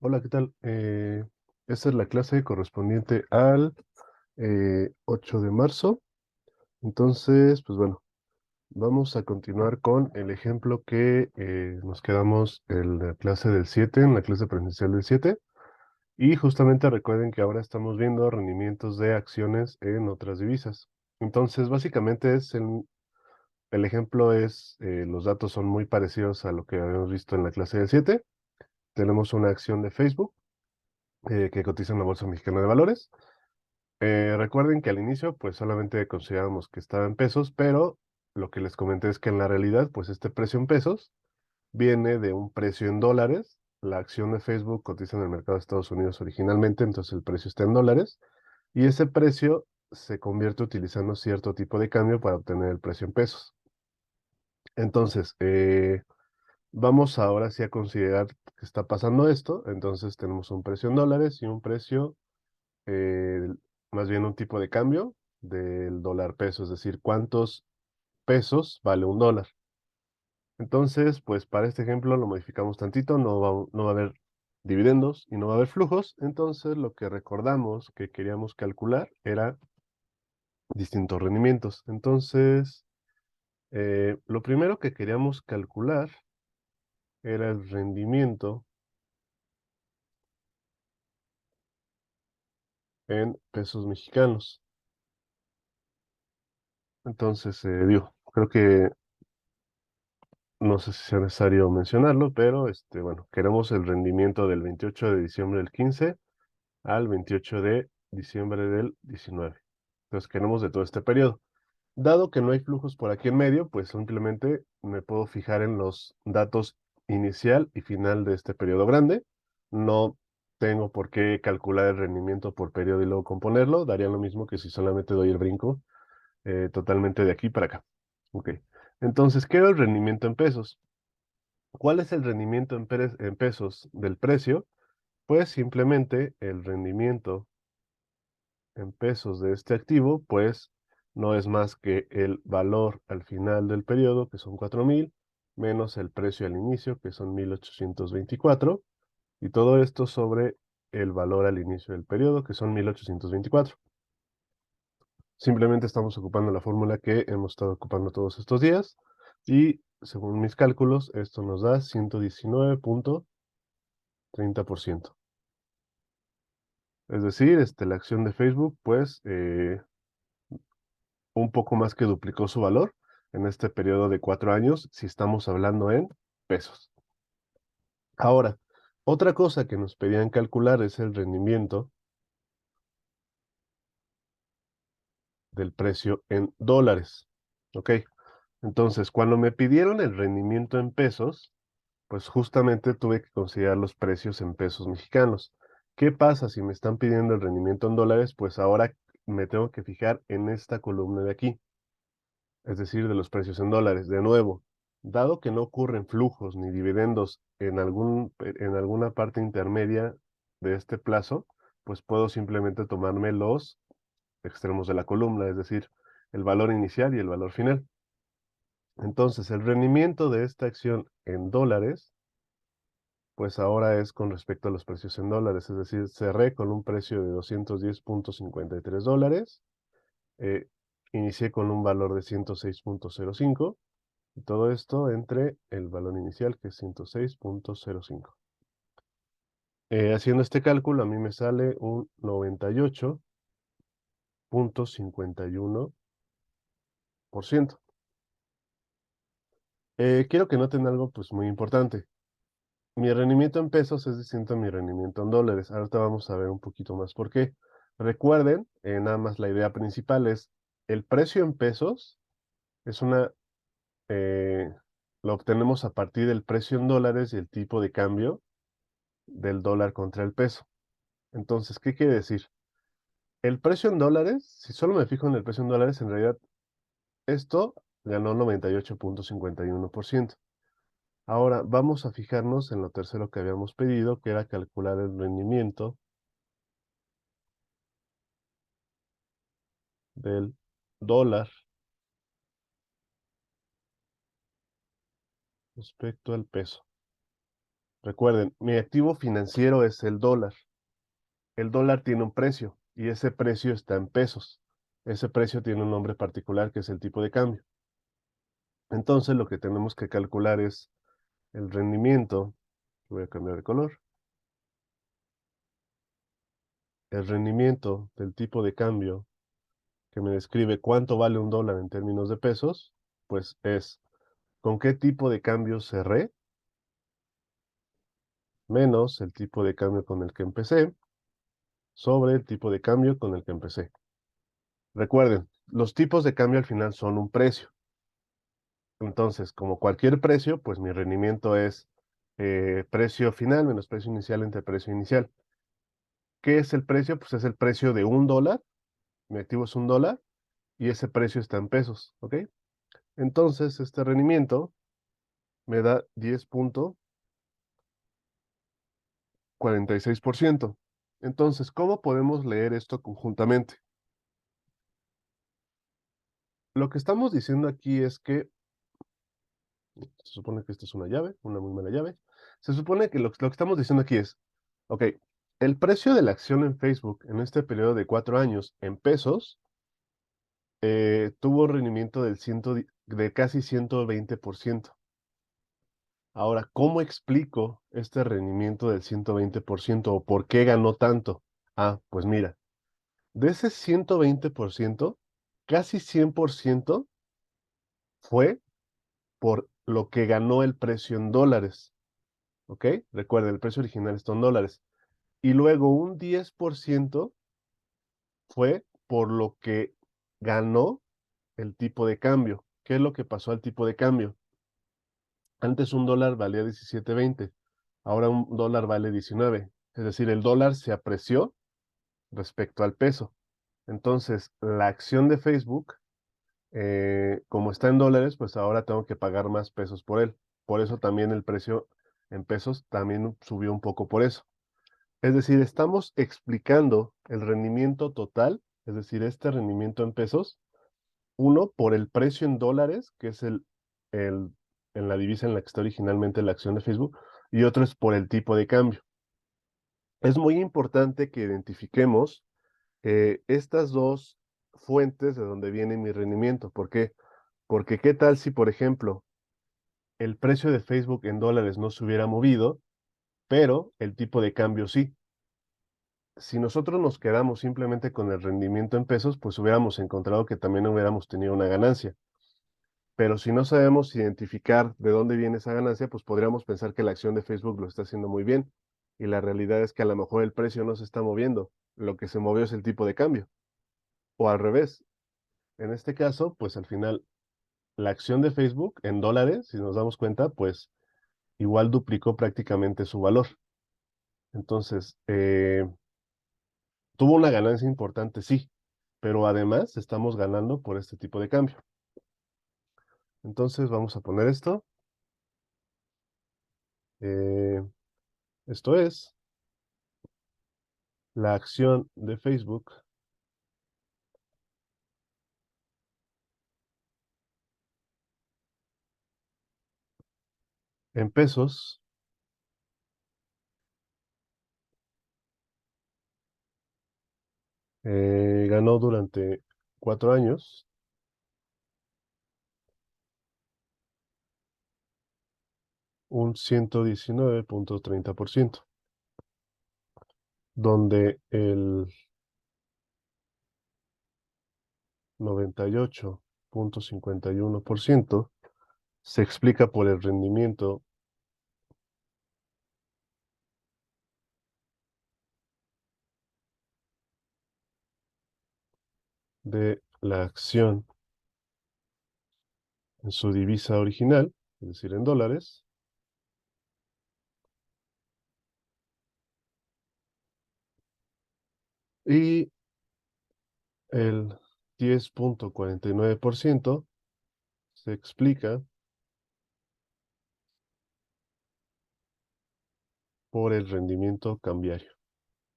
Hola, ¿qué tal? Esta es la clase correspondiente al 8 de marzo. Entonces, pues bueno, vamos a continuar con el ejemplo que nos quedamos en la clase del 7, en la clase presencial del 7. Y justamente recuerden que ahora estamos viendo rendimientos de acciones en otras divisas. Entonces, básicamente el ejemplo es, los datos son muy parecidos a lo que habíamos visto en la clase del 7. Tenemos una acción de Facebook que cotiza en la Bolsa Mexicana de Valores. Recuerden que al inicio pues solamente considerábamos que estaba en pesos, pero lo que les comenté es que en la realidad pues este precio en pesos viene de un precio en dólares. La acción de Facebook cotiza en el mercado de Estados Unidos originalmente, entonces el precio está en dólares y ese precio se convierte utilizando cierto tipo de cambio para obtener el precio en pesos. Entonces, vamos ahora sí a considerar que está pasando esto. Entonces tenemos un precio en dólares y un precio eh, más bien un tipo de cambio del dólar peso, es decir, cuántos pesos vale un dólar. Entonces, pues para este ejemplo lo modificamos tantito, no va a haber dividendos y no va a haber flujos, entonces lo que recordamos que queríamos calcular era distintos rendimientos. Entonces, lo primero que queríamos calcular era el rendimiento en pesos mexicanos. Entonces, creo que no sé si sea necesario mencionarlo, pero bueno, queremos el rendimiento del 28 de diciembre del 15 al 28 de diciembre del 19. Entonces queremos de todo este periodo. Dado que no hay flujos por aquí en medio, pues simplemente me puedo fijar en los datos inicial y final de este periodo grande. No tengo por qué calcular el rendimiento por periodo y luego componerlo. Daría lo mismo que si solamente doy el brinco totalmente de aquí para acá. Ok. Entonces, ¿qué era el rendimiento en pesos? ¿Cuál es el rendimiento en pesos del precio? Pues simplemente el rendimiento en pesos de este activo, pues no es más que el valor al final del periodo, que son 4,000, menos el precio al inicio, que son 1,824, y todo esto sobre el valor al inicio del periodo, que son 1,824. Simplemente estamos ocupando la fórmula que hemos estado ocupando todos estos días, y según mis cálculos, esto nos da 119,30%. Es decir, la acción de Facebook, pues, un poco más que duplicó su valor en este periodo de 4 años, si estamos hablando en pesos. Ahora, otra cosa que nos pedían calcular es el rendimiento del precio en dólares. ¿Ok? Entonces, cuando me pidieron el rendimiento en pesos, pues justamente tuve que considerar los precios en pesos mexicanos. ¿Qué pasa si me están pidiendo el rendimiento en dólares? Pues ahora me tengo que fijar en esta columna de aquí, es decir, de los precios en dólares. De nuevo, dado que no ocurren flujos ni dividendos en alguna parte intermedia de este plazo, pues puedo simplemente tomarme los extremos de la columna, es decir, el valor inicial y el valor final. Entonces, el rendimiento de esta acción en dólares, pues ahora es con respecto a los precios en dólares, es decir, cerré con un precio de $210,53, eh, inicié con un valor de 106,05. Y todo esto entre el valor inicial, que es 106,05. Haciendo este cálculo, a mí me sale un 98,51%. Quiero que noten algo pues muy importante. Mi rendimiento en pesos es distinto a mi rendimiento en dólares. Ahorita vamos a ver un poquito más por qué. Recuerden, nada más la idea principal es el precio en pesos es eh, lo obtenemos a partir del precio en dólares y el tipo de cambio del dólar contra el peso. Entonces, ¿qué quiere decir? El precio en dólares, si solo me fijo en el precio en dólares, en realidad esto ganó 98,51%. Ahora vamos a fijarnos en lo tercero que habíamos pedido, que era calcular el rendimiento del dólar respecto al peso. Recuerden, mi activo financiero es el dólar. El dólar tiene un precio y ese precio está en pesos. Ese precio tiene un nombre particular que es el tipo de cambio. Entonces lo que tenemos que calcular es el rendimiento. Voy a cambiar de color. El rendimiento del tipo de cambio que me describe cuánto vale un dólar en términos de pesos, pues es con qué tipo de cambio cerré, menos el tipo de cambio con el que empecé, sobre el tipo de cambio con el que empecé. Recuerden, los tipos de cambio al final son un precio. Entonces, como cualquier precio, pues mi rendimiento es precio final menos precio inicial entre precio inicial. ¿Qué es el precio? Pues es el precio de un dólar. Mi activo es un dólar y ese precio está en pesos, ¿ok? Entonces, este rendimiento me da 10,46%. Entonces, ¿cómo podemos leer esto conjuntamente? Lo que estamos diciendo aquí es que se supone que esta es una llave, una muy mala llave. Se supone que lo que estamos diciendo aquí es, ok, el precio de la acción en Facebook en este periodo de 4 años en pesos tuvo un rendimiento de casi 120%. Ahora, ¿cómo explico este rendimiento del 120% o por qué ganó tanto? Ah, pues mira, de ese 120%, casi 100% fue por lo que ganó el precio en dólares. ¿Ok? Recuerda, el precio original está en dólares. Y luego un 10% fue por lo que ganó el tipo de cambio. ¿Qué es lo que pasó al tipo de cambio? Antes un dólar valía 17.20, ahora un dólar vale 19. Es decir, el dólar se apreció respecto al peso. Entonces, la acción de Facebook, como está en dólares, pues ahora tengo que pagar más pesos por él. Por eso también el precio en pesos también subió un poco por eso. Es decir, estamos explicando el rendimiento total, es decir, este rendimiento en pesos, uno por el precio en dólares, que es el, en la divisa en la que está originalmente la acción de Facebook, y otro es por el tipo de cambio. Es muy importante que identifiquemos estas dos fuentes de donde viene mi rendimiento. ¿Por qué? Porque qué tal si, por ejemplo, el precio de Facebook en dólares no se hubiera movido, pero el tipo de cambio sí. Si nosotros nos quedamos simplemente con el rendimiento en pesos, pues hubiéramos encontrado que también hubiéramos tenido una ganancia. Pero si no sabemos identificar de dónde viene esa ganancia, pues podríamos pensar que la acción de Facebook lo está haciendo muy bien. Y la realidad es que a lo mejor el precio no se está moviendo. Lo que se movió es el tipo de cambio. O al revés. En este caso, pues al final, la acción de Facebook en dólares, si nos damos cuenta, pues igual duplicó prácticamente su valor. Entonces, tuvo una ganancia importante, sí, pero además estamos ganando por este tipo de cambio. Entonces vamos a poner esto. Eh, Esto es la acción de Facebook en pesos ganó durante 4 años un 119,30%, donde el 98,51% se explica por el rendimiento de la acción en su divisa original, es decir, en dólares, y el 10,49% se explica por el rendimiento cambiario,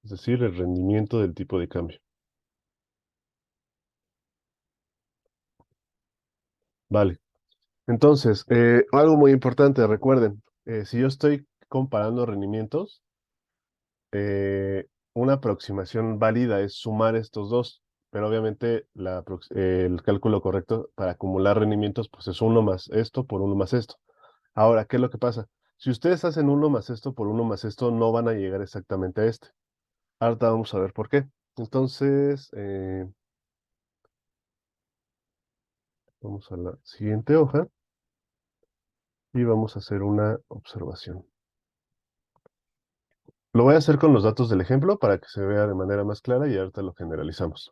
es decir, el rendimiento del tipo de cambio. Vale. Entonces, algo muy importante, recuerden, si yo estoy comparando rendimientos, una aproximación válida es sumar estos dos, pero obviamente el cálculo correcto para acumular rendimientos pues es uno más esto por uno más esto. Ahora, ¿qué es lo que pasa? Si ustedes hacen uno más esto por uno más esto, no van a llegar exactamente a este. Ahorita vamos a ver por qué. Entonces, vamos a la siguiente hoja y vamos a hacer una observación. Lo voy a hacer con los datos del ejemplo para que se vea de manera más clara y ahorita lo generalizamos.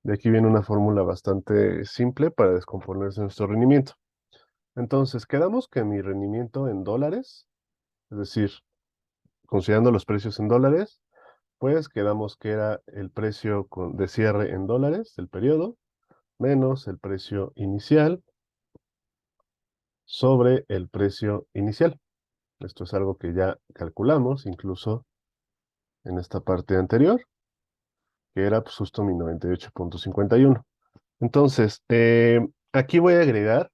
De aquí viene una fórmula bastante simple para descomponerse nuestro rendimiento. Entonces, quedamos que mi rendimiento en dólares, es decir, considerando los precios en dólares, pues quedamos que era el precio de cierre en dólares del periodo menos el precio inicial sobre el precio inicial. Esto es algo que ya calculamos incluso en esta parte anterior, que era pues, justo mi 98.51. Entonces, aquí voy a agregar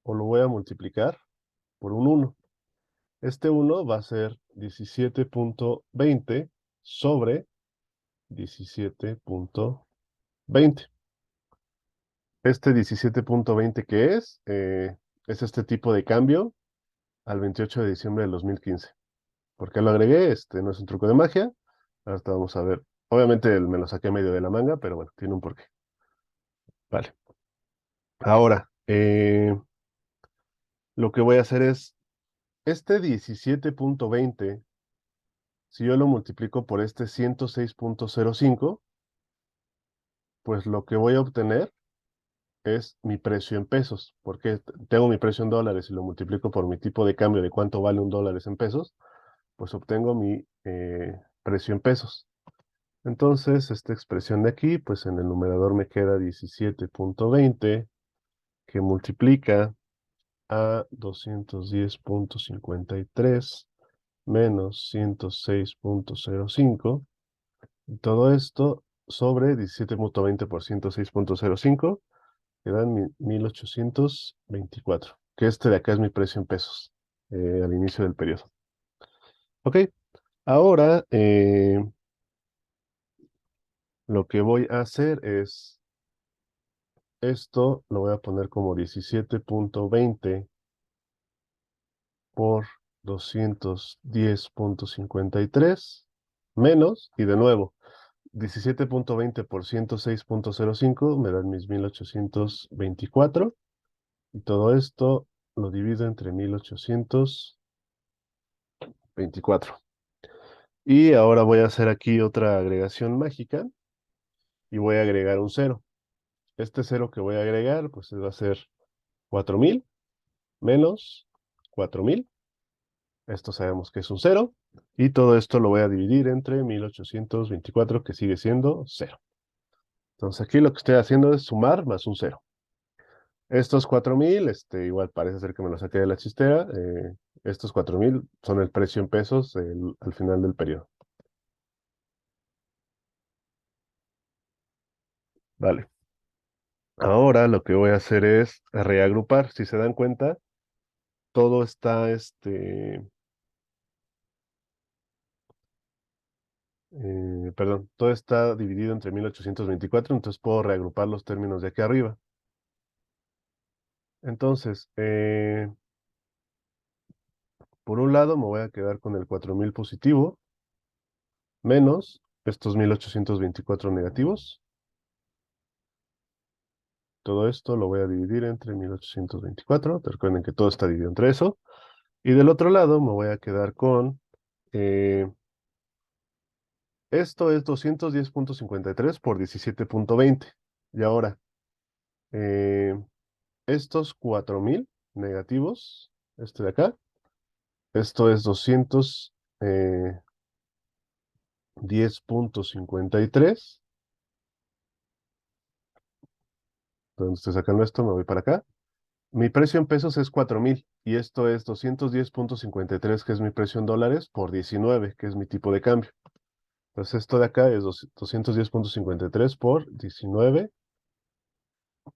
o lo voy a multiplicar por un 1. Este 1 va a ser 17.20 sobre 17.20. Este 17.20 que es este tipo de cambio al 28 de diciembre del 2015. ¿Por qué lo agregué? No es un truco de magia. Ahorita vamos a ver. Obviamente me lo saqué medio de la manga, pero bueno, tiene un porqué. Vale. Ahora, lo que voy a hacer es, este 17.20, si yo lo multiplico por este 106.05, pues lo que voy a obtener es mi precio en pesos, porque tengo mi precio en dólares y lo multiplico por mi tipo de cambio de cuánto vale un dólar en pesos, pues obtengo mi precio en pesos. Entonces, esta expresión de aquí, pues en el numerador me queda 17.20 que multiplica a 210.53 menos 106.05. Y todo esto sobre 17.20 por 106.05 quedan 1824, que este de acá es mi precio en pesos al inicio del periodo. Ok, ahora lo que voy a hacer es, esto lo voy a poner como 17.20 por 210.53 menos, y de nuevo, 17.20 por 106.05 me dan mis 1824, y todo esto lo divido entre 1824. Y ahora voy a hacer aquí otra agregación mágica y voy a agregar un cero. Este cero que voy a agregar, pues va a ser 4000 menos 4000. Esto sabemos que es un cero. Y todo esto lo voy a dividir entre 1824, que sigue siendo cero. Entonces aquí lo que estoy haciendo es sumar más un cero. Estos 4000, igual parece ser que me lo saqué de la chistera. Estos 4000 son el precio en pesos al final del periodo. Vale. Ahora lo que voy a hacer es reagrupar. Si se dan cuenta, todo está, perdón, todo está dividido entre 1824, entonces puedo reagrupar los términos de aquí arriba. Entonces, por un lado me voy a quedar con el 4000 positivo, menos estos 1824 negativos. Todo esto lo voy a dividir entre 1824. Recuerden que todo está dividido entre eso. Y del otro lado me voy a quedar con, eh, esto es 210.53 por 17.20. Y ahora, eh, estos 4000 negativos, este de acá, esto es 210.53. Donde estoy sacando esto, me voy para acá. Mi precio en pesos es 4000 y esto es 210.53, que es mi precio en dólares, por 19, que es mi tipo de cambio. Entonces esto de acá es 210.53 por 19.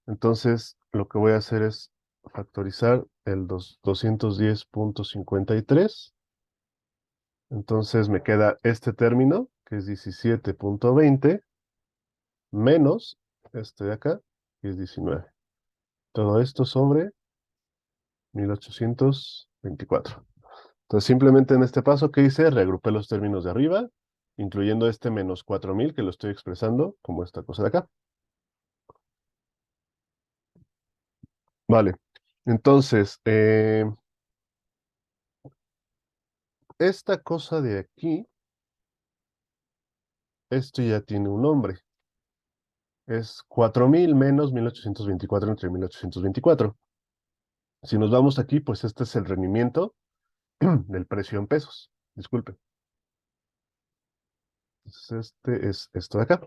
Entonces lo que voy a hacer es factorizar el 210.53. Entonces me queda este término, que es 17.20, menos este de acá, que es 19. Todo esto sobre 1824. Entonces simplemente en este paso que hice, reagrupé los términos de arriba, incluyendo este menos 4000 que lo estoy expresando como esta cosa de acá. Vale. Entonces, esta cosa de aquí, esto ya tiene un nombre. Es 4000 menos 1824 entre 1824. Si nos vamos aquí, pues este es el rendimiento del precio en pesos. Disculpe. Entonces, este es esto de acá.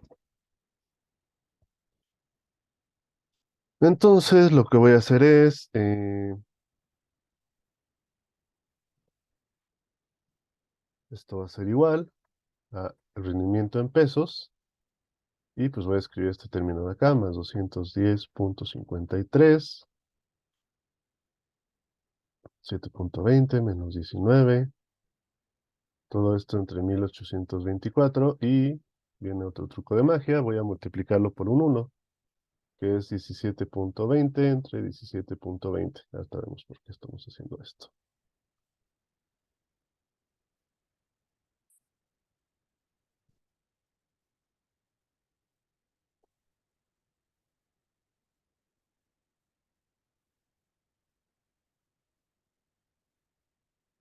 Entonces, lo que voy a hacer es, esto va a ser igual a el rendimiento en pesos. Y pues voy a escribir este término de acá, más 210.53, 7.20 menos 19. Todo esto entre 1824 y viene otro truco de magia, voy a multiplicarlo por un 1, que es 17.20 entre 17.20. Ya sabemos por qué estamos haciendo esto.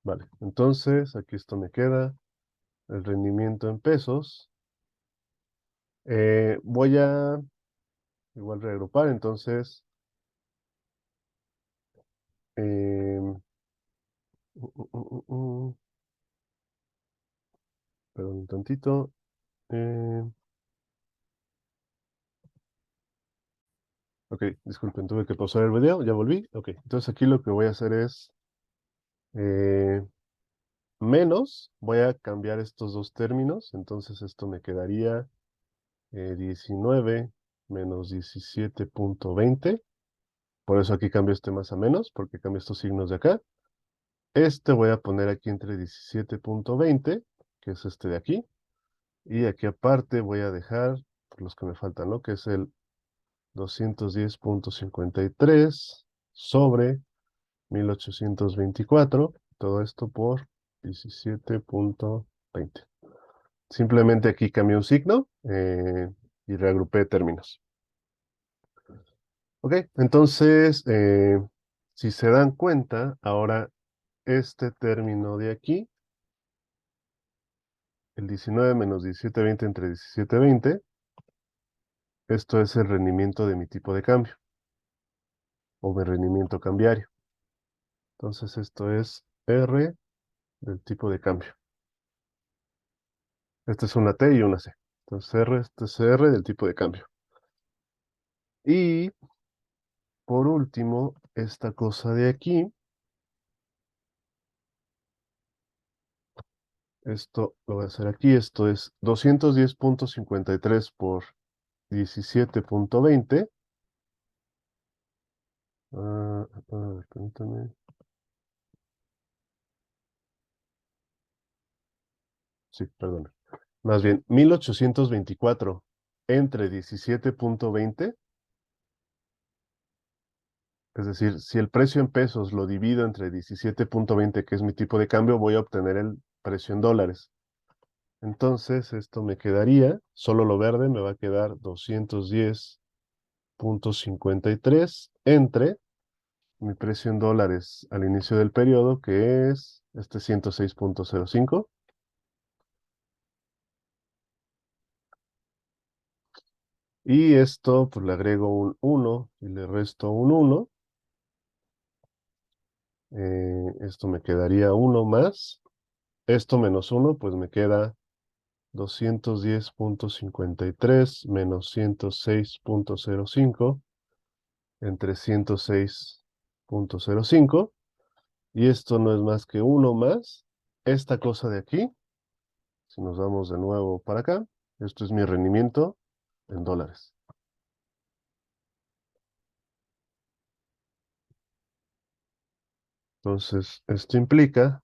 Vale, entonces aquí esto me queda el rendimiento en pesos. Voy a igual reagrupar, entonces, em, uh, uh, uh, uh, uh, perdón un tantito. eh, ok, disculpen, tuve que pausar el video, ya volví. Ok, entonces aquí lo que voy a hacer es eh, menos, voy a cambiar estos dos términos, entonces esto me quedaría 19 menos 17.20. Por eso aquí cambio este más a menos, porque cambio estos signos de acá. Este voy a poner aquí entre 17.20, que es este de aquí. Y aquí aparte voy a dejar los que me faltan, ¿no? Que es el 210.53 sobre 1824. Todo esto por 17.20. Simplemente aquí cambié un signo y reagrupé términos. Ok, entonces, si se dan cuenta, ahora este término de aquí, el 19 menos 17.20 entre 17.20, esto es el rendimiento de mi tipo de cambio o mi rendimiento cambiario. Entonces esto es R del tipo de cambio. Esta es una T y una C. Entonces R, este es R del tipo de cambio. Y por último, esta cosa de aquí, esto lo voy a hacer aquí, esto es 210.53 por 17.20. Permítame. Sí, perdón. Más bien, 1824 entre 17.20. Es decir, si el precio en pesos lo divido entre 17.20, que es mi tipo de cambio, voy a obtener el precio en dólares. Entonces, esto me quedaría, solo lo verde me va a quedar 210.53 entre mi precio en dólares al inicio del periodo, que es este 106.05. Y esto, pues le agrego un 1 y le resto un 1. Esto me quedaría 1 más. Esto menos 1, pues me queda 210.53 menos 106.05 entre 106.05. Y esto no es más que 1 más esta cosa de aquí. Si nos vamos de nuevo para acá, esto es mi rendimiento en dólares. Entonces, esto implica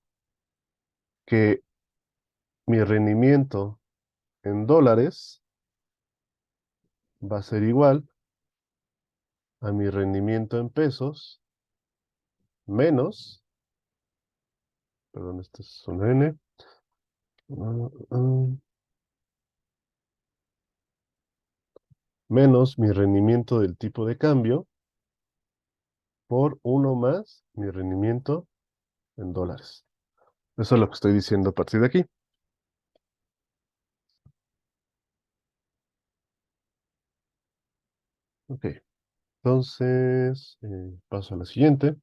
que mi rendimiento en dólares va a ser igual a mi rendimiento en pesos menos, perdón, este es un N, ah, ah, menos mi rendimiento del tipo de cambio por uno más mi rendimiento en dólares. Eso es lo que estoy diciendo a partir de aquí. Ok, entonces paso a la siguiente.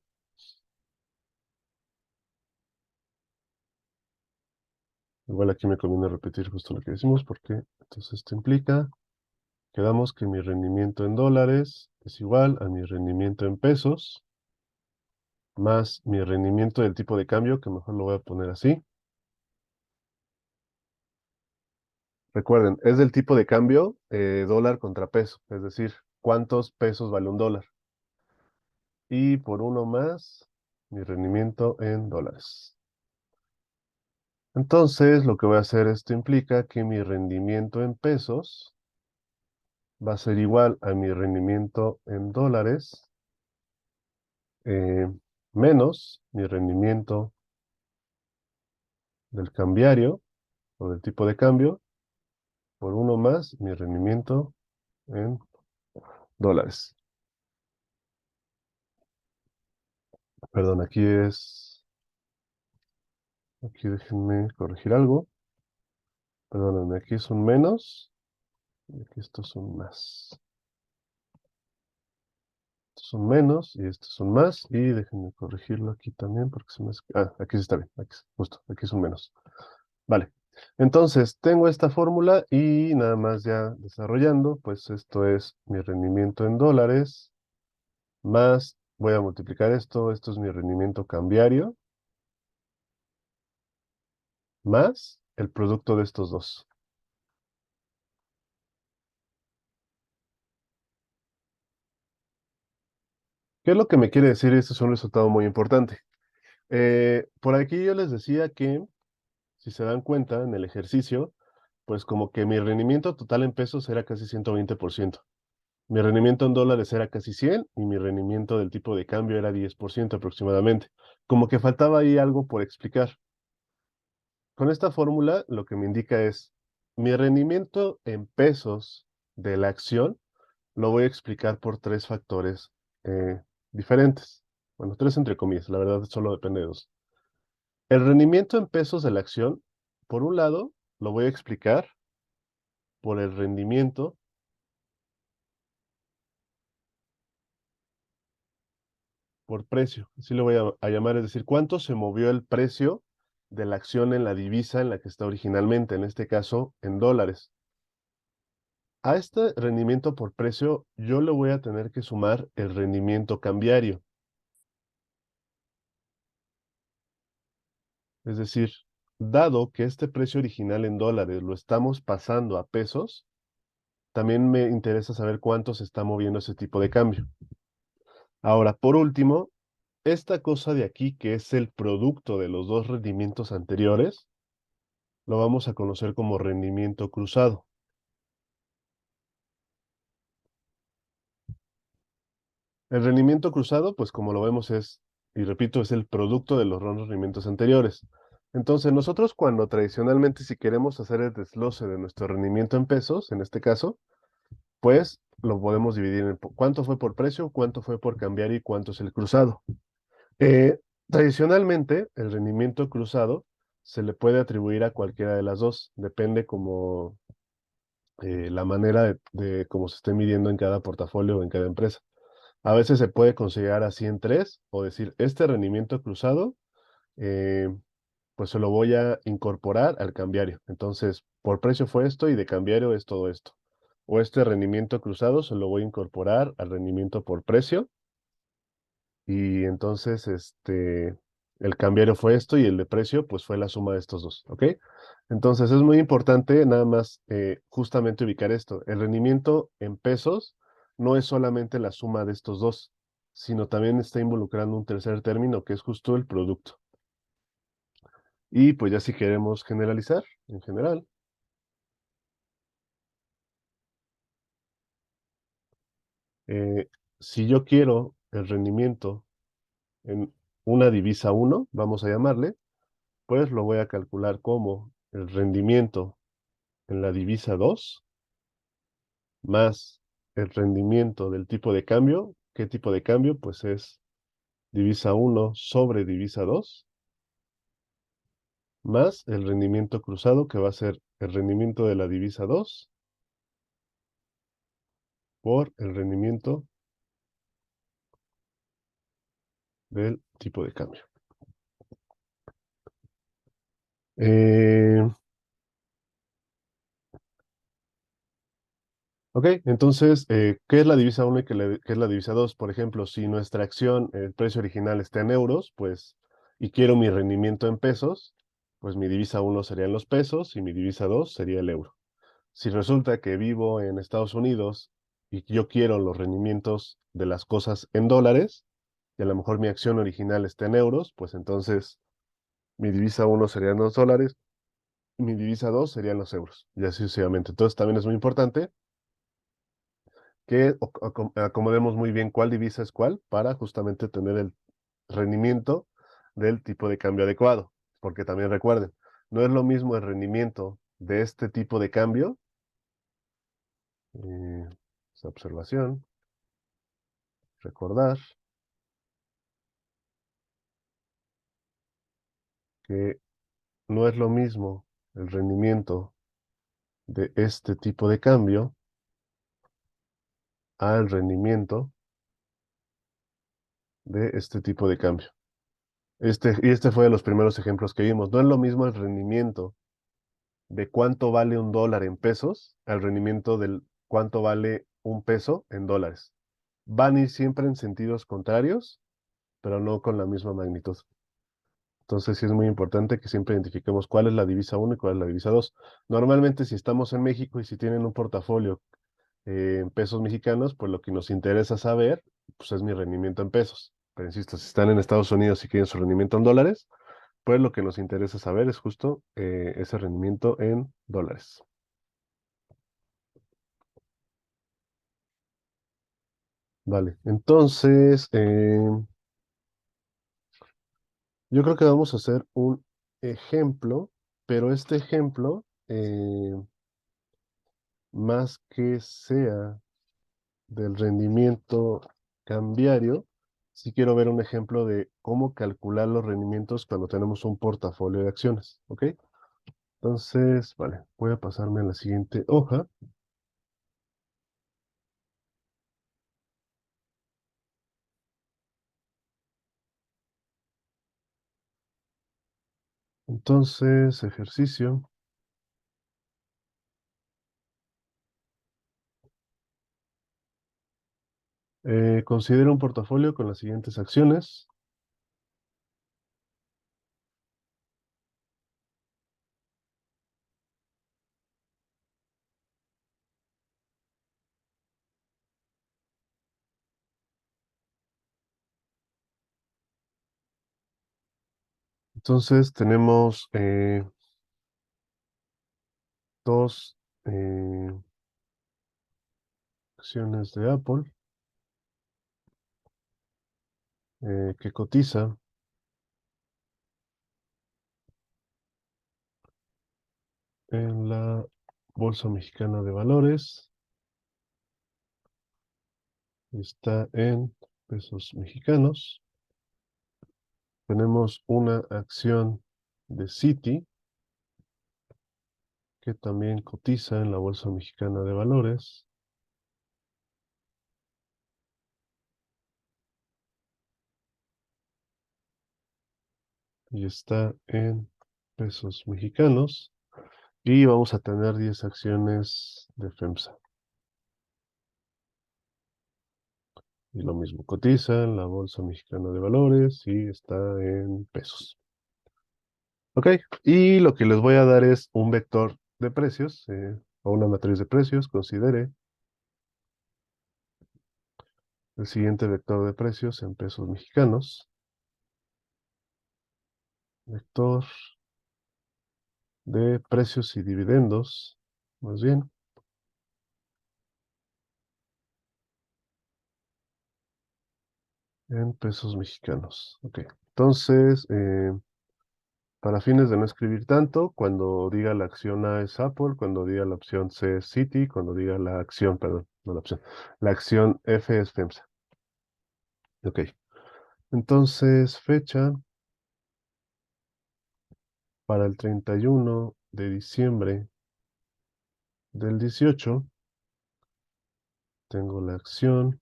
Igual aquí me conviene repetir justo lo que decimos porque entonces esto implica, quedamos que mi rendimiento en dólares es igual a mi rendimiento en pesos más mi rendimiento del tipo de cambio, que mejor lo voy a poner así. Recuerden, es del tipo de cambio dólar contra peso, es decir, cuántos pesos vale un dólar. Y por uno más, mi rendimiento en dólares. Entonces, lo que voy a hacer, esto implica que mi rendimiento en pesos va a ser igual a mi rendimiento en dólares eh, menos mi rendimiento del cambiario o del tipo de cambio por uno más mi rendimiento en dólares. Perdón, aquí déjenme corregir algo. Perdónenme, aquí es un menos y aquí estos son más. Estos son menos y estos son más. Y déjenme corregirlo aquí también porque se me... aquí sí está bien. Aquí, justo, aquí es un menos. Vale. Entonces, tengo esta fórmula y nada más ya desarrollando, pues esto es mi rendimiento en dólares, más, voy a multiplicar esto es mi rendimiento cambiario, más el producto de estos dos. ¿Qué es lo que me quiere decir? Este es un resultado muy importante. Por aquí yo les decía que, si se dan cuenta en el ejercicio, pues como que mi rendimiento total en pesos era casi 120%. Mi rendimiento en dólares era casi 100 y mi rendimiento del tipo de cambio era 10% aproximadamente. Como que faltaba ahí algo por explicar. Con esta fórmula lo que me indica es mi rendimiento en pesos de la acción lo voy a explicar por tres factores diferentes. Bueno, tres entre comillas, la verdad solo depende de dos. El rendimiento en pesos de la acción, por un lado, lo voy a explicar por el rendimiento por precio. Así lo voy a llamar, es decir, cuánto se movió el precio de la acción en la divisa en la que está originalmente, en este caso en dólares. A este rendimiento por precio, yo le voy a tener que sumar el rendimiento cambiario. Es decir, dado que este precio original en dólares lo estamos pasando a pesos, también me interesa saber cuánto se está moviendo ese tipo de cambio. Ahora, por último, esta cosa de aquí, que es el producto de los dos rendimientos anteriores, lo vamos a conocer como rendimiento cruzado. El rendimiento cruzado, pues como lo vemos es, y repito, es el producto de los rendimientos anteriores. Entonces, nosotros cuando tradicionalmente si queremos hacer el desglose de nuestro rendimiento en pesos, en este caso, pues lo podemos dividir en cuánto fue por precio, cuánto fue por cambiar y cuánto es el cruzado. Tradicionalmente, el rendimiento cruzado se le puede atribuir a cualquiera de las dos, depende como la manera de cómo se esté midiendo en cada portafolio o en cada empresa. A veces se puede considerar así en tres o decir, este rendimiento cruzado, eh, pues se lo voy a incorporar al cambiario. Entonces, por precio fue esto y de cambiario es todo esto. O este rendimiento cruzado se lo voy a incorporar al rendimiento por precio y entonces el cambiario fue esto y el de precio pues fue la suma de estos dos, ¿ok? Entonces es muy importante nada más justamente ubicar esto. El rendimiento en pesos no es solamente la suma de estos dos. sino también está involucrando un tercer término que es justo el producto. Y pues ya si queremos generalizar, en general, eh, si yo quiero el rendimiento en una divisa uno, vamos a llamarle, pues lo voy a calcular como el rendimiento en la divisa 2 más el rendimiento del tipo de cambio. ¿Qué tipo de cambio? Pues es divisa uno sobre divisa 2 más el rendimiento cruzado, que va a ser el rendimiento de la divisa 2 por el rendimiento del tipo de cambio. Eh, ok, entonces, ¿qué es la divisa uno y qué es la divisa 2? Por ejemplo, si nuestra acción, el precio original está en euros, pues, y quiero mi rendimiento en pesos, pues mi divisa uno serían los pesos y mi divisa 2 sería el euro. Si resulta que vivo en Estados Unidos y yo quiero los rendimientos de las cosas en dólares, y a lo mejor mi acción original está en euros, pues entonces mi divisa uno serían los dólares, mi divisa 2 serían los euros, y así sucesivamente. Entonces también es muy importante que acomodemos muy bien cuál divisa es cuál para justamente tener el rendimiento del tipo de cambio adecuado. Porque también recuerden, no es lo mismo el rendimiento de este tipo de cambio, esa observación, recordar que no es lo mismo el rendimiento de este tipo de cambio al rendimiento de este tipo de cambio. Y este fue de los primeros ejemplos que vimos. No es lo mismo el rendimiento de cuánto vale un dólar en pesos al rendimiento del cuánto vale un peso en dólares. Van a ir siempre en sentidos contrarios, pero no con la misma magnitud. Entonces sí es muy importante que siempre identifiquemos cuál es la divisa uno y cuál es la divisa 2. Normalmente si estamos en México y si tienen un portafolio en pesos mexicanos, pues lo que nos interesa saber pues es mi rendimiento en pesos. Pero insisto, si están en Estados Unidos y quieren su rendimiento en dólares, pues lo que nos interesa saber es justo ese rendimiento en dólares. Vale, entonces yo creo que vamos a hacer un ejemplo, pero este ejemplo, más que sea del rendimiento cambiario, sí quiero ver un ejemplo de cómo calcular los rendimientos cuando tenemos un portafolio de acciones, ¿ok? Entonces, vale, voy a pasarme a la siguiente hoja. Entonces, ejercicio. Considera un portafolio con las siguientes acciones. Entonces, tenemos dos acciones de Apple que cotiza en la Bolsa Mexicana de Valores. Está en pesos mexicanos. Tenemos una acción de Citi que también cotiza en la Bolsa Mexicana de Valores y está en pesos mexicanos. Y vamos a tener 10 acciones de FEMSA. Y lo mismo, cotiza en la Bolsa Mexicana de Valores y está en pesos. Ok, y lo que les voy a dar es un vector de precios o una matriz de precios. Considere el siguiente vector de precios en pesos mexicanos. Vector de precios y dividendos, más bien, en pesos mexicanos. Ok, entonces, para fines de no escribir tanto, cuando diga la acción A es Apple, cuando diga la opción C es Citi, cuando diga la acción, perdón, no la opción, la acción F es FEMSA. Ok, entonces fecha para el 31 de diciembre del 18, tengo la acción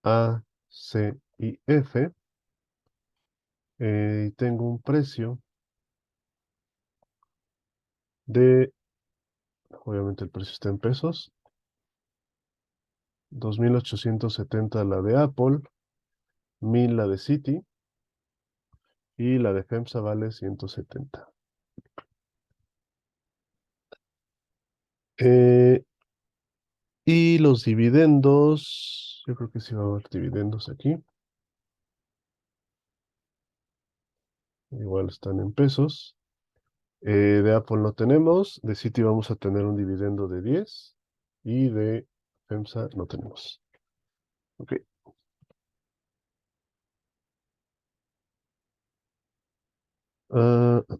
A, C y F, y tengo un precio de, obviamente el precio está en pesos, 2.870 la de Apple, 1.000 la de Citi y la de FEMSA vale 170. Eh, y los dividendos, yo creo que sí va a haber dividendos aquí, igual están en pesos. De Apple no tenemos, de Citi vamos a tener un dividendo de 10 y de FEMSA no tenemos. Ok. Ah, ah,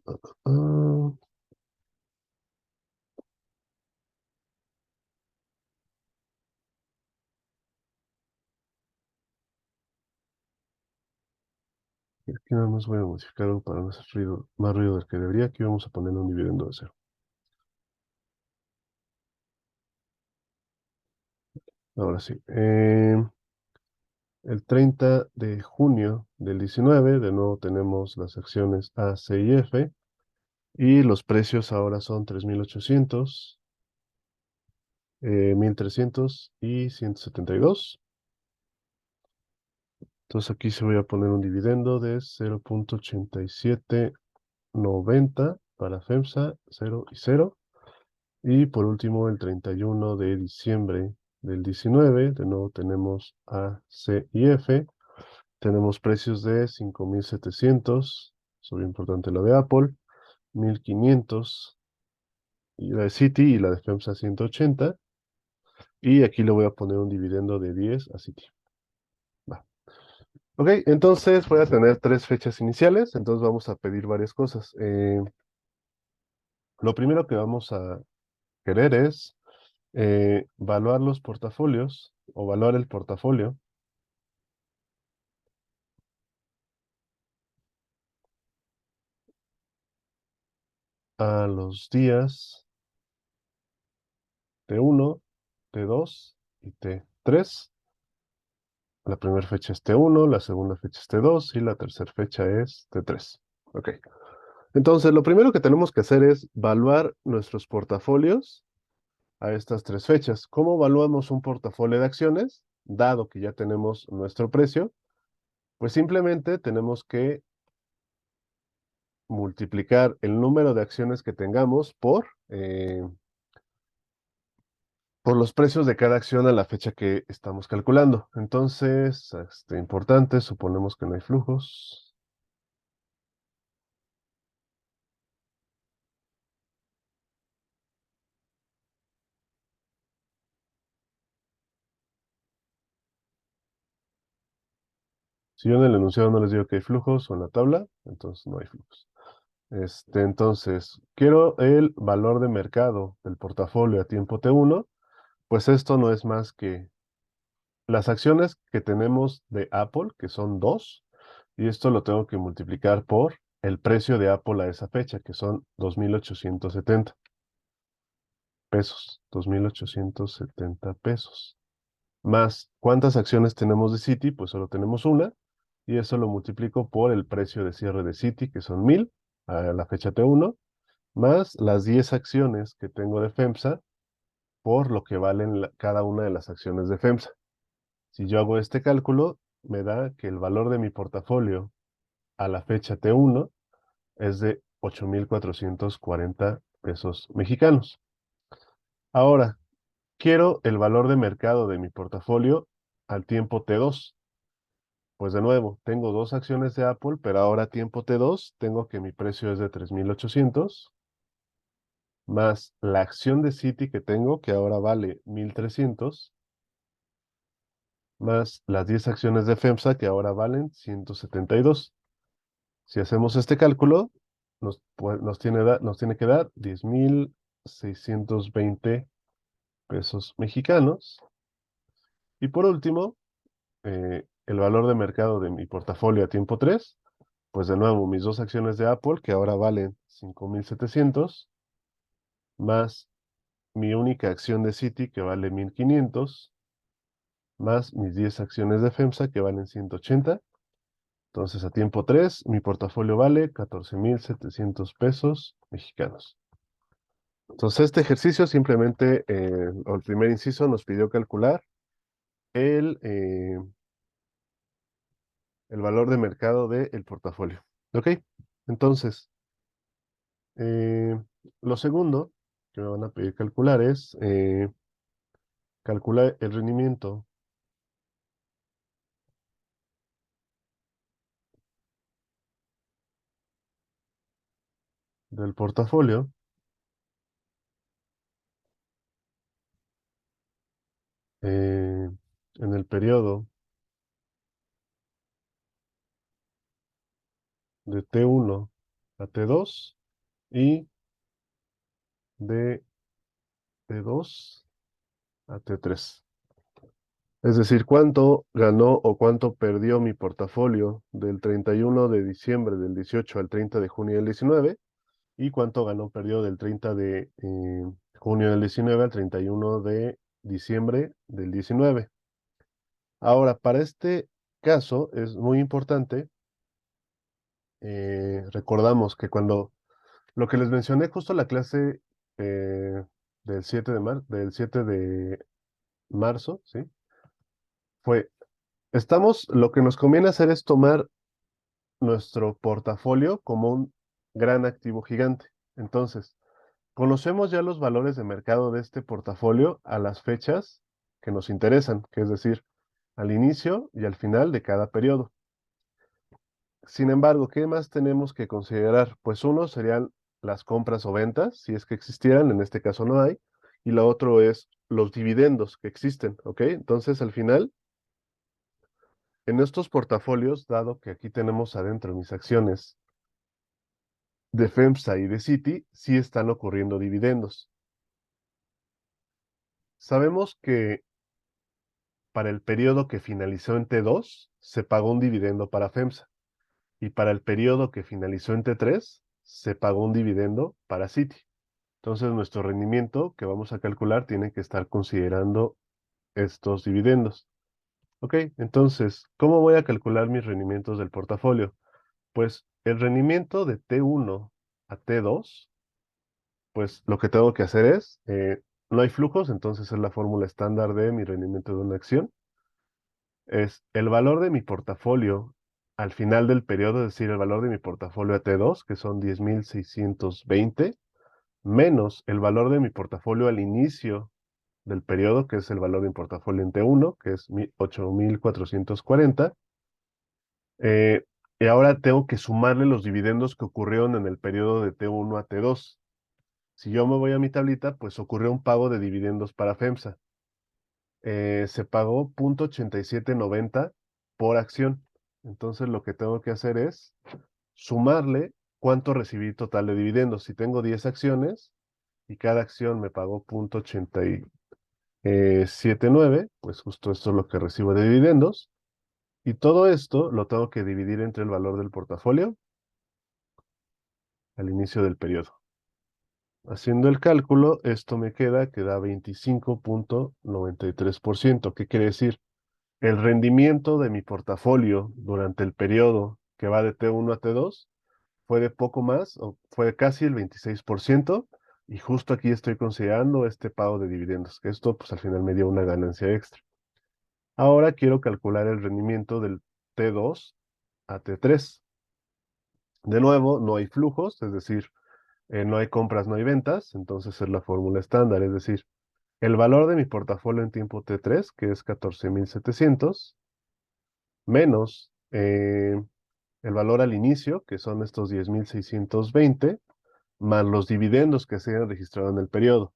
ah. Aquí nada más voy a modificar algo para no hacer ruido, más ruido del que debería. Aquí vamos a poner un dividendo de cero. Ahora sí. El 30 de junio del 19, de nuevo tenemos las acciones A, C y F. Y los precios ahora son 3.800, 1.300 y 172. Entonces aquí se voy a poner un dividendo de 0.8790 para FEMSA, 0 y 0. Y por último, el 31 de diciembre del 19, de nuevo tenemos A, C y F. Tenemos precios de 5.700, es muy importante lo de Apple, 1.500 y la de Citi y la de FEMSA 180. Y aquí le voy a poner un dividendo de 10 a Citi. Va. Ok, entonces voy a tener tres fechas iniciales, entonces vamos a pedir varias cosas. Lo primero que vamos a querer es evaluar los portafolios o evaluar el portafolio a los días T1, T2 y T3. La primera fecha es T1, la segunda fecha es T2 y la tercera fecha es T3. Ok. Entonces, lo primero que tenemos que hacer es evaluar nuestros portafolios a estas tres fechas. ¿Cómo evaluamos un portafolio de acciones? Dado que ya tenemos nuestro precio, pues simplemente tenemos que multiplicar el número de acciones que tengamos por los precios de cada acción a la fecha que estamos calculando. Entonces, importante, suponemos que no hay flujos. Si yo en el enunciado no les digo que hay flujos o en la tabla, entonces no hay flujos. Entonces, quiero el valor de mercado del portafolio a tiempo T1, pues esto no es más que las acciones que tenemos de Apple, que son dos, y esto lo tengo que multiplicar por el precio de Apple a esa fecha, que son 2.870 pesos, 2.870 pesos. Más, ¿cuántas acciones tenemos de Citi? Pues solo tenemos una, y eso lo multiplico por el precio de cierre de Citi, que son 1.000 a la fecha T1, más las 10 acciones que tengo de FEMSA por lo que valen cada una de las acciones de FEMSA. Si yo hago este cálculo, me da que el valor de mi portafolio a la fecha T1 es de 8.440 pesos mexicanos. Ahora, quiero el valor de mercado de mi portafolio al tiempo T2. Pues de nuevo, tengo dos acciones de Apple, pero ahora tiempo T2, tengo que mi precio es de 3,800, más la acción de Citi que tengo, que ahora vale 1,300, más las 10 acciones de FEMSA, que ahora valen 172. Si hacemos este cálculo, nos tiene que dar 10,620 pesos mexicanos. Y por último, el valor de mercado de mi portafolio a tiempo 3, pues de nuevo, mis dos acciones de Apple, que ahora valen 5,700, más mi única acción de Citi, que vale 1,500, más mis 10 acciones de FEMSA, que valen 180. Entonces, a tiempo 3 mi portafolio vale 14,700 pesos mexicanos. Entonces, este ejercicio simplemente, o el primer inciso, nos pidió calcular el, eh, el valor de mercado del portafolio. ¿Ok? Entonces, eh, lo segundo que me van a pedir calcular es calcular el rendimiento del portafolio eh, en el periodo de T1 a T2 y de T2 a T3. Es decir, cuánto ganó o cuánto perdió mi portafolio del 31 de diciembre del 18 al 30 de junio del 19 y cuánto ganó o perdió del 30 de junio del 19 al 31 de diciembre del 19. Ahora, para este caso es muy importante, recordamos que cuando lo que les mencioné justo en la clase del 7 de marzo, ¿sí? Fue, lo que nos conviene hacer es tomar nuestro portafolio como un gran activo gigante. Entonces, conocemos ya los valores de mercado de este portafolio a las fechas que nos interesan, que es decir, al inicio y al final de cada periodo. Sin embargo, ¿qué más tenemos que considerar? Pues uno serían las compras o ventas, si es que existieran, en este caso no hay, y lo otro es los dividendos que existen, ¿ok? Entonces, al final, en estos portafolios, dado que aquí tenemos adentro mis acciones de FEMSA y de Citi, sí están ocurriendo dividendos. Sabemos que para el periodo que finalizó en T2 se pagó un dividendo para FEMSA y para el periodo que finalizó en T3 se pagó un dividendo para Citi. Entonces, nuestro rendimiento que vamos a calcular tiene que estar considerando estos dividendos. Ok, entonces, ¿cómo voy a calcular mis rendimientos del portafolio? Pues el rendimiento de T1 a T2, pues lo que tengo que hacer es, no hay flujos, entonces es la fórmula estándar de mi rendimiento de una acción. Es el valor de mi portafolio al final del periodo, es decir, el valor de mi portafolio a T2, que son 10,620, menos el valor de mi portafolio al inicio del periodo, que es el valor de mi portafolio en T1, que es 8,440. eh, y ahora tengo que sumarle los dividendos que ocurrieron en el periodo de T1 a T2. Si yo me voy a mi tablita, pues ocurrió un pago de dividendos para FEMSA. Se pagó 0,8790 por acción. Entonces lo que tengo que hacer es sumarle cuánto recibí total de dividendos. Si tengo 10 acciones y cada acción me pagó 0,879, pues justo esto es lo que recibo de dividendos. Y todo esto lo tengo que dividir entre el valor del portafolio al inicio del periodo. Haciendo el cálculo, esto me queda que da 25,93%. ¿Qué quiere decir? El rendimiento de mi portafolio durante el periodo que va de T1 a T2 fue de poco más, o fue casi el 26%, y justo aquí estoy considerando este pago de dividendos, que esto pues al final me dio una ganancia extra. Ahora quiero calcular el rendimiento del T2 a T3. De nuevo, no hay flujos, es decir, no hay compras, no hay ventas, entonces es la fórmula estándar, es decir, el valor de mi portafolio en tiempo T3, que es 14,700, menos el valor al inicio, que son estos 10,620, más los dividendos que se hayan registrado en el periodo.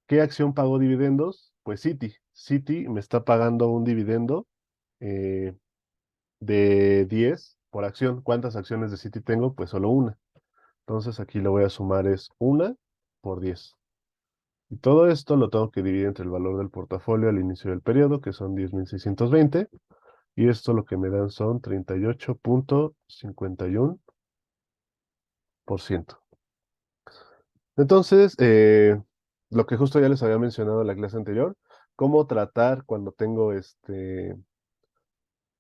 ¿Qué acción pagó dividendos? Pues Citi. Citi me está pagando un dividendo eh, de 10 por acción. ¿Cuántas acciones de Citi tengo? Pues solo una. Entonces aquí lo voy a sumar es una por 10. Y todo esto lo tengo que dividir entre el valor del portafolio al inicio del periodo, que son 10,620. Y esto lo que me dan son 38,51%. Entonces, lo que justo ya les había mencionado en la clase anterior, cómo tratar cuando tengo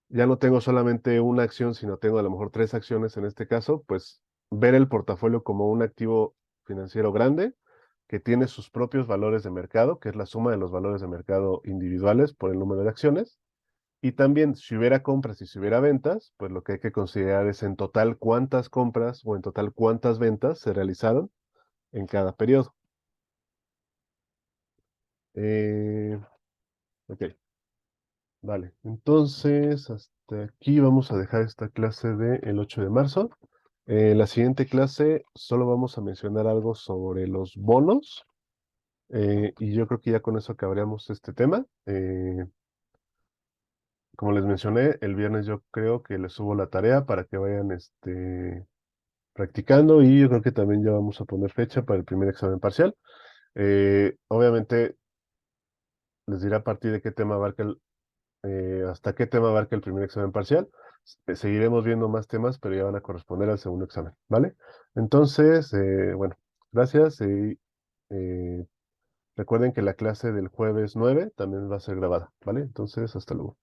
ya no tengo solamente una acción, sino tengo a lo mejor tres acciones en este caso, pues ver el portafolio como un activo financiero grande que tiene sus propios valores de mercado, que es la suma de los valores de mercado individuales por el número de acciones. Y también si hubiera compras y si hubiera ventas, pues lo que hay que considerar es en total cuántas compras o en total cuántas ventas se realizaron en cada periodo. Eh, ok, vale. Entonces, hasta aquí vamos a dejar esta clase del 8 de marzo. En la siguiente clase solo vamos a mencionar algo sobre los bonos y yo creo que ya con eso acabaríamos este tema. Como les mencioné, el viernes yo creo que les subo la tarea para que vayan practicando y yo creo que también ya vamos a poner fecha para el primer examen parcial. Obviamente les diré a partir de qué tema abarca hasta qué tema abarca el primer examen parcial. Seguiremos viendo más temas, pero ya van a corresponder al segundo examen, ¿vale? Entonces, bueno, gracias y recuerden que la clase del jueves 9 también va a ser grabada, ¿vale? Entonces, hasta luego.